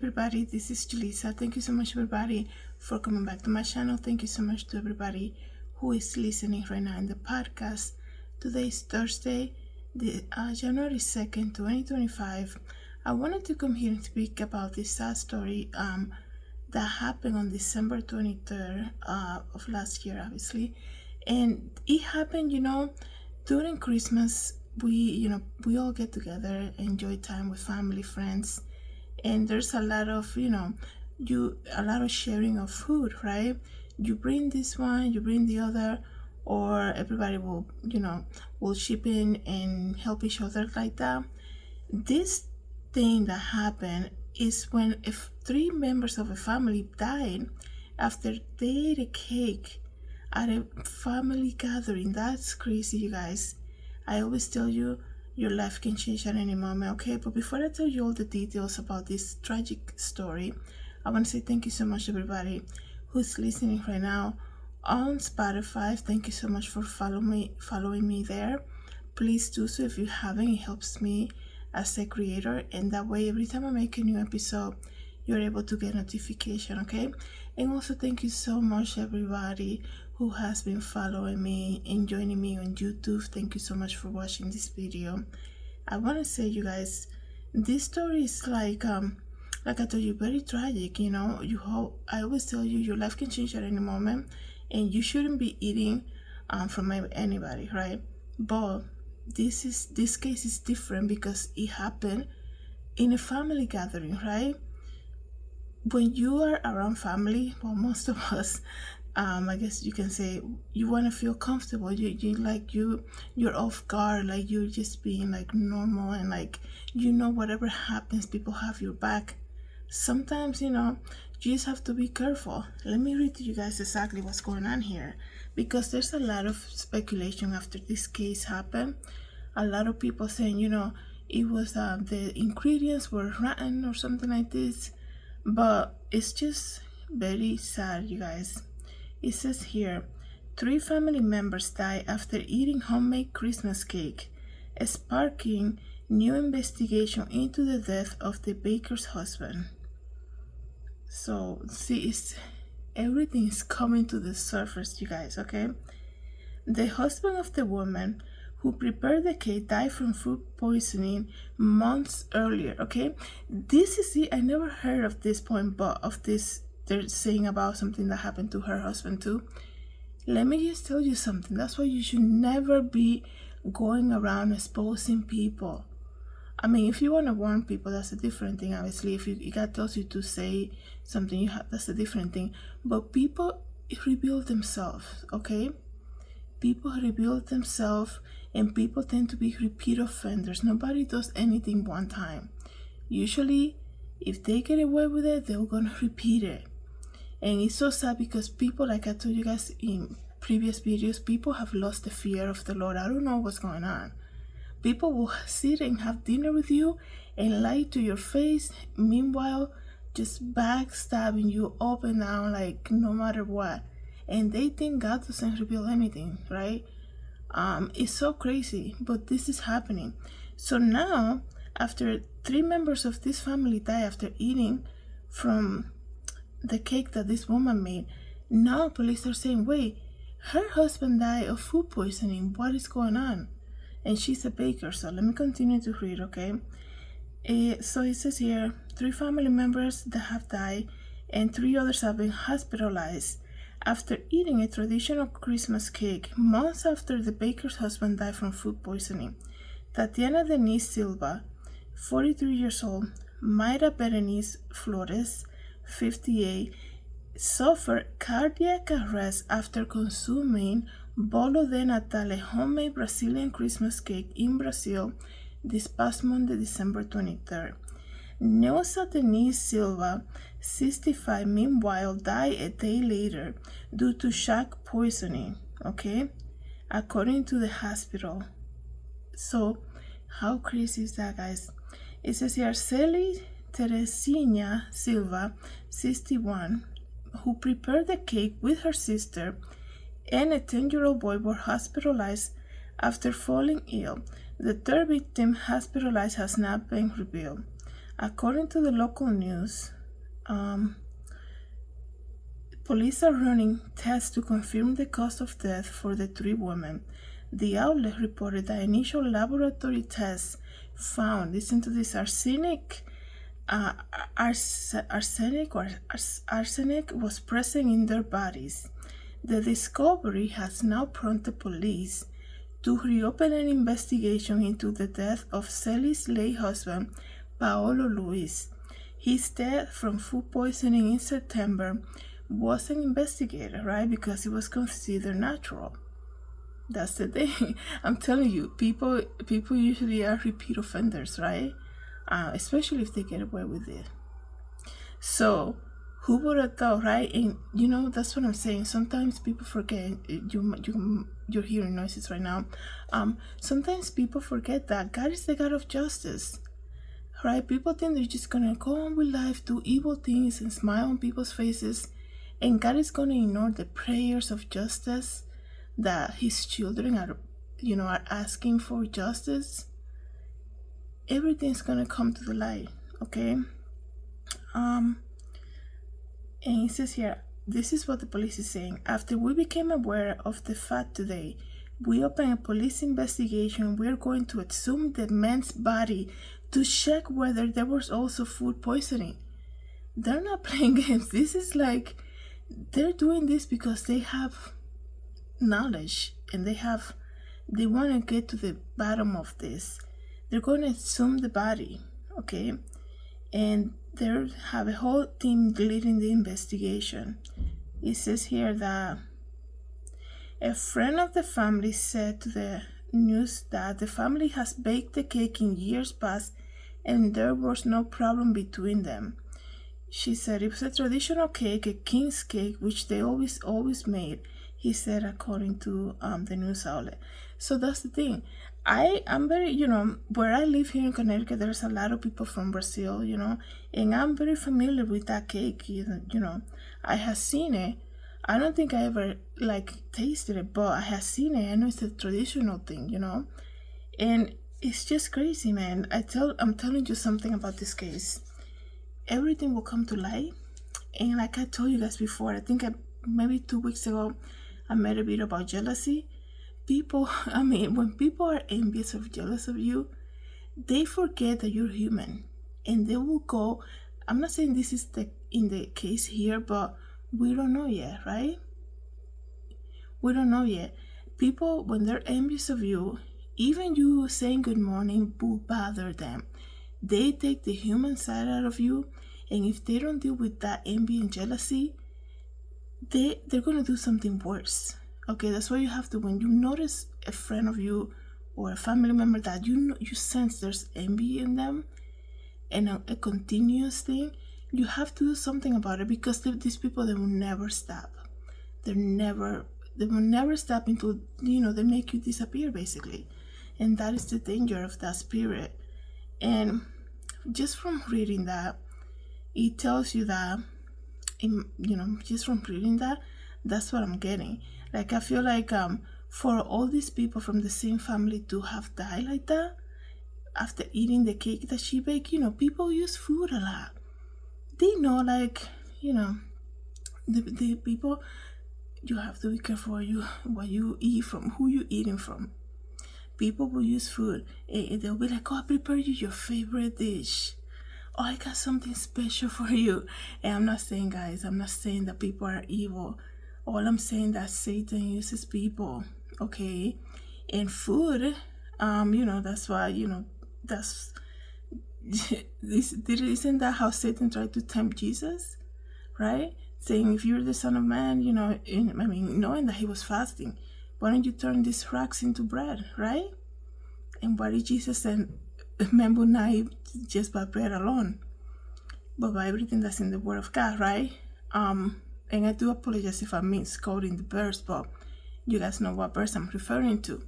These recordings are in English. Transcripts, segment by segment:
everybody, this is Julissa. Thank you so much everybody for coming back to my channel. Thank you so much to everybody who is listening right now in the podcast. Today is Thursday, January 2nd, 2025. I wanted to come here and speak about this sad story that happened on December 23rd of last year, obviously. And it happened, during Christmas. We all get together, enjoy time with family, friends, and there's a lot of a lot of sharing of food, right? You bring this one, you bring the other, or everybody will chip in and help each other like that. This thing that happened is when if 3 members of a family died after they ate a cake at a family gathering. That's crazy, you guys. I always tell you, your life can change at any moment, okay? But before I tell you all the details about this tragic story, I want to say thank you so much, everybody who's listening right now on Spotify. Thank you so much for following me there. Please do so if you haven't. It helps me as a creator, and that way, every time I make a new episode, you're able to get notification, okay? And also, thank you so much, everybody who has been following me and joining me on YouTube. Thank you so much for watching this video. I want to say, you guys, this story is like I told you, very tragic. I always tell you, your life can change at any moment, and you shouldn't be eating from anybody, right? But this case is different because it happened in a family gathering, right? When you are around family, well, most of us, I guess you can say, you want to feel comfortable. You're off guard, like you're just being like normal, and like whatever happens, people have your back. Sometimes you just have to be careful. Let me read to you guys exactly what's going on here, because there's a lot of speculation after this case happened. A lot of people saying it was the ingredients were rotten or something like this, but it's just very sad, you guys. It says here, 3 family members died after eating homemade Christmas cake, sparking new investigation into the death of the baker's husband. So, see, everything is coming to the surface, you guys, okay? The husband of the woman who prepared the cake died from food poisoning months earlier, okay? This is it. I never heard of this point, but of this, they're saying about something that happened to her husband too. Let me just tell you something. That's why you should never be going around exposing people. I mean, if you want to warn people, that's a different thing. Obviously, if God tells you to say something, that's a different thing. But people reveal themselves, okay? People reveal themselves, and people tend to be repeat offenders. Nobody does anything one time. Usually, if they get away with it, they're gonna repeat it. And it's so sad because people, like I told you guys in previous videos, people have lost the fear of the Lord. I don't know what's going on. People will sit and have dinner with you and lie to your face, meanwhile just backstabbing you up and down, like no matter what. And they think God doesn't reveal anything, right? It's so crazy, but this is happening. So now, after 3 members of this family die after eating from the cake that this woman made, now police are saying, wait, her husband died of food poisoning. What is going on? And she's a baker. So let me continue to read, okay? So it says here, 3 family members that have died and 3 others have been hospitalized after eating a traditional Christmas cake months after the baker's husband died from food poisoning. Tatiana Denise Silva, 43 years old, Mayra Berenice Flores, 58, suffered cardiac arrest after consuming bolo de Natal, a homemade Brazilian Christmas cake in Brazil, this past Monday, December 23rd. Neusa Denise Silva, 65, meanwhile, died a day later due to shock poisoning, okay, according to the hospital. So, how crazy is that, guys? It says here, Celi Teresina Silva, 61, who prepared the cake with her sister and a 10-year-old boy, were hospitalized after falling ill. The 3rd victim hospitalized has not been revealed. According to the local news, Police are running tests to confirm the cause of death for the 3 women. The outlet reported that initial laboratory tests found, listen to this, arsenic was present in their bodies. The discovery has now prompted police to reopen an investigation into the death of Sally's late husband, Paolo Luis. His death from food poisoning in September wasn't investigated, right? Because it was considered natural. That's the thing. I'm telling you, people usually are repeat offenders, right? Especially if they get away with it. So who would have thought, right? And that's what I'm saying. Sometimes people forget. You're hearing noises right now. Sometimes people forget that God is the God of justice, right? People think they're just gonna go on with life, do evil things, and smile on people's faces, and God is gonna ignore the prayers of justice that His children are asking for justice. Everything's gonna come to the light, okay? And it says here, this is what the police is saying. After we became aware of the fact today, we opened a police investigation. We're going to exhume the man's body to check whether there was also food poisoning. They're not playing games. This is like, they're doing this because they have knowledge and they want to get to the bottom of this. They're going to exhume the body, okay? And they have a whole team leading the investigation. It says here that a friend of the family said to the news that the family has baked the cake in years past and there was no problem between them. She said it was a traditional cake, a king's cake, which they always made, he said, according to the news outlet. So that's the thing. I'm very, where I live here in Connecticut, there's a lot of people from Brazil, and I'm very familiar with that cake. I have seen it. I don't think I ever tasted it, but I have seen it. I know it's a traditional thing, and it's just crazy, man. I'm telling you something about this case. Everything will come to light, and like I told you guys before, I think maybe 2 weeks ago, I made a video about jealousy. When people are envious or jealous of you, they forget that you're human, and they will go. I'm not saying this is in the case here, but we don't know yet, right? We don't know yet. People, when they're envious of you, even you saying good morning will bother them. They take the human side out of you, and if they don't deal with that envy and jealousy, they're gonna do something worse. Okay, that's why you have to, when you notice a friend of you or a family member that you sense there's envy in them and a continuous thing, you have to do something about it, because these people, they will never stop. They will never stop until they make you disappear, basically. And that is the danger of that spirit. And just from reading that, it tells you that, just from reading that, that's what I'm getting. Like, I feel like for all these people from the same family to have died like that after eating the cake that she baked, people use food a lot. They know, the people, you have to be careful what you eat from, who you eating from. People will use food, and they'll be like, oh, I prepared you your favorite dish. Oh, I got something special for you. And I'm not saying, guys, that people are evil. All I'm saying that Satan uses people, okay? And food, that's why, isn't that how Satan tried to tempt Jesus, right? Saying, if you're the Son of Man, knowing that he was fasting, why don't you turn these rocks into bread, right? And what did Jesus say? Men will not eat just by bread alone, but by everything that's in the Word of God, right? And I do apologize if I misquoting the verse, but you guys know what verse I'm referring to.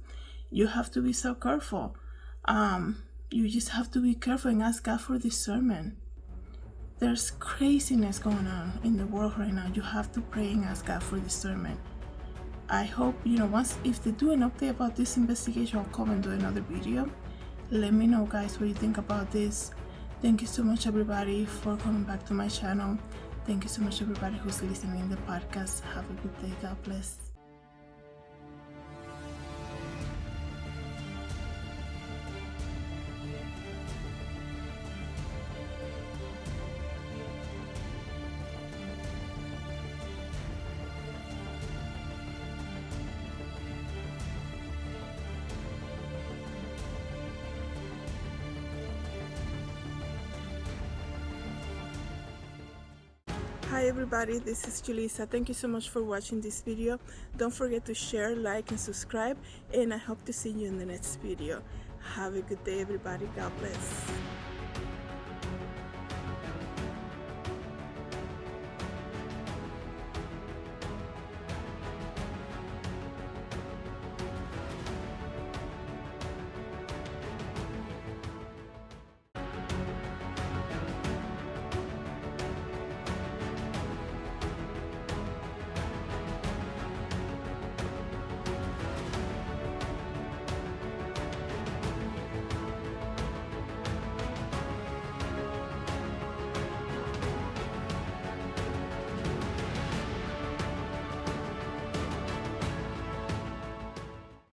You have to be so careful. You just have to be careful and ask God for discernment. There's craziness going on in the world right now. You have to pray and ask God for discernment. I hope, if they do an update about this investigation, I'll come and do another video. Let me know, guys, what you think about this. Thank you so much, everybody, for coming back to my channel. Thank you so much, everybody who's listening to the podcast. Have a good day. God bless. Hi everybody, this is Julissa. Thank you so much for watching this video. Don't forget to share, like, and subscribe, and I hope to see you in the next video. Have a good day, everybody. God bless.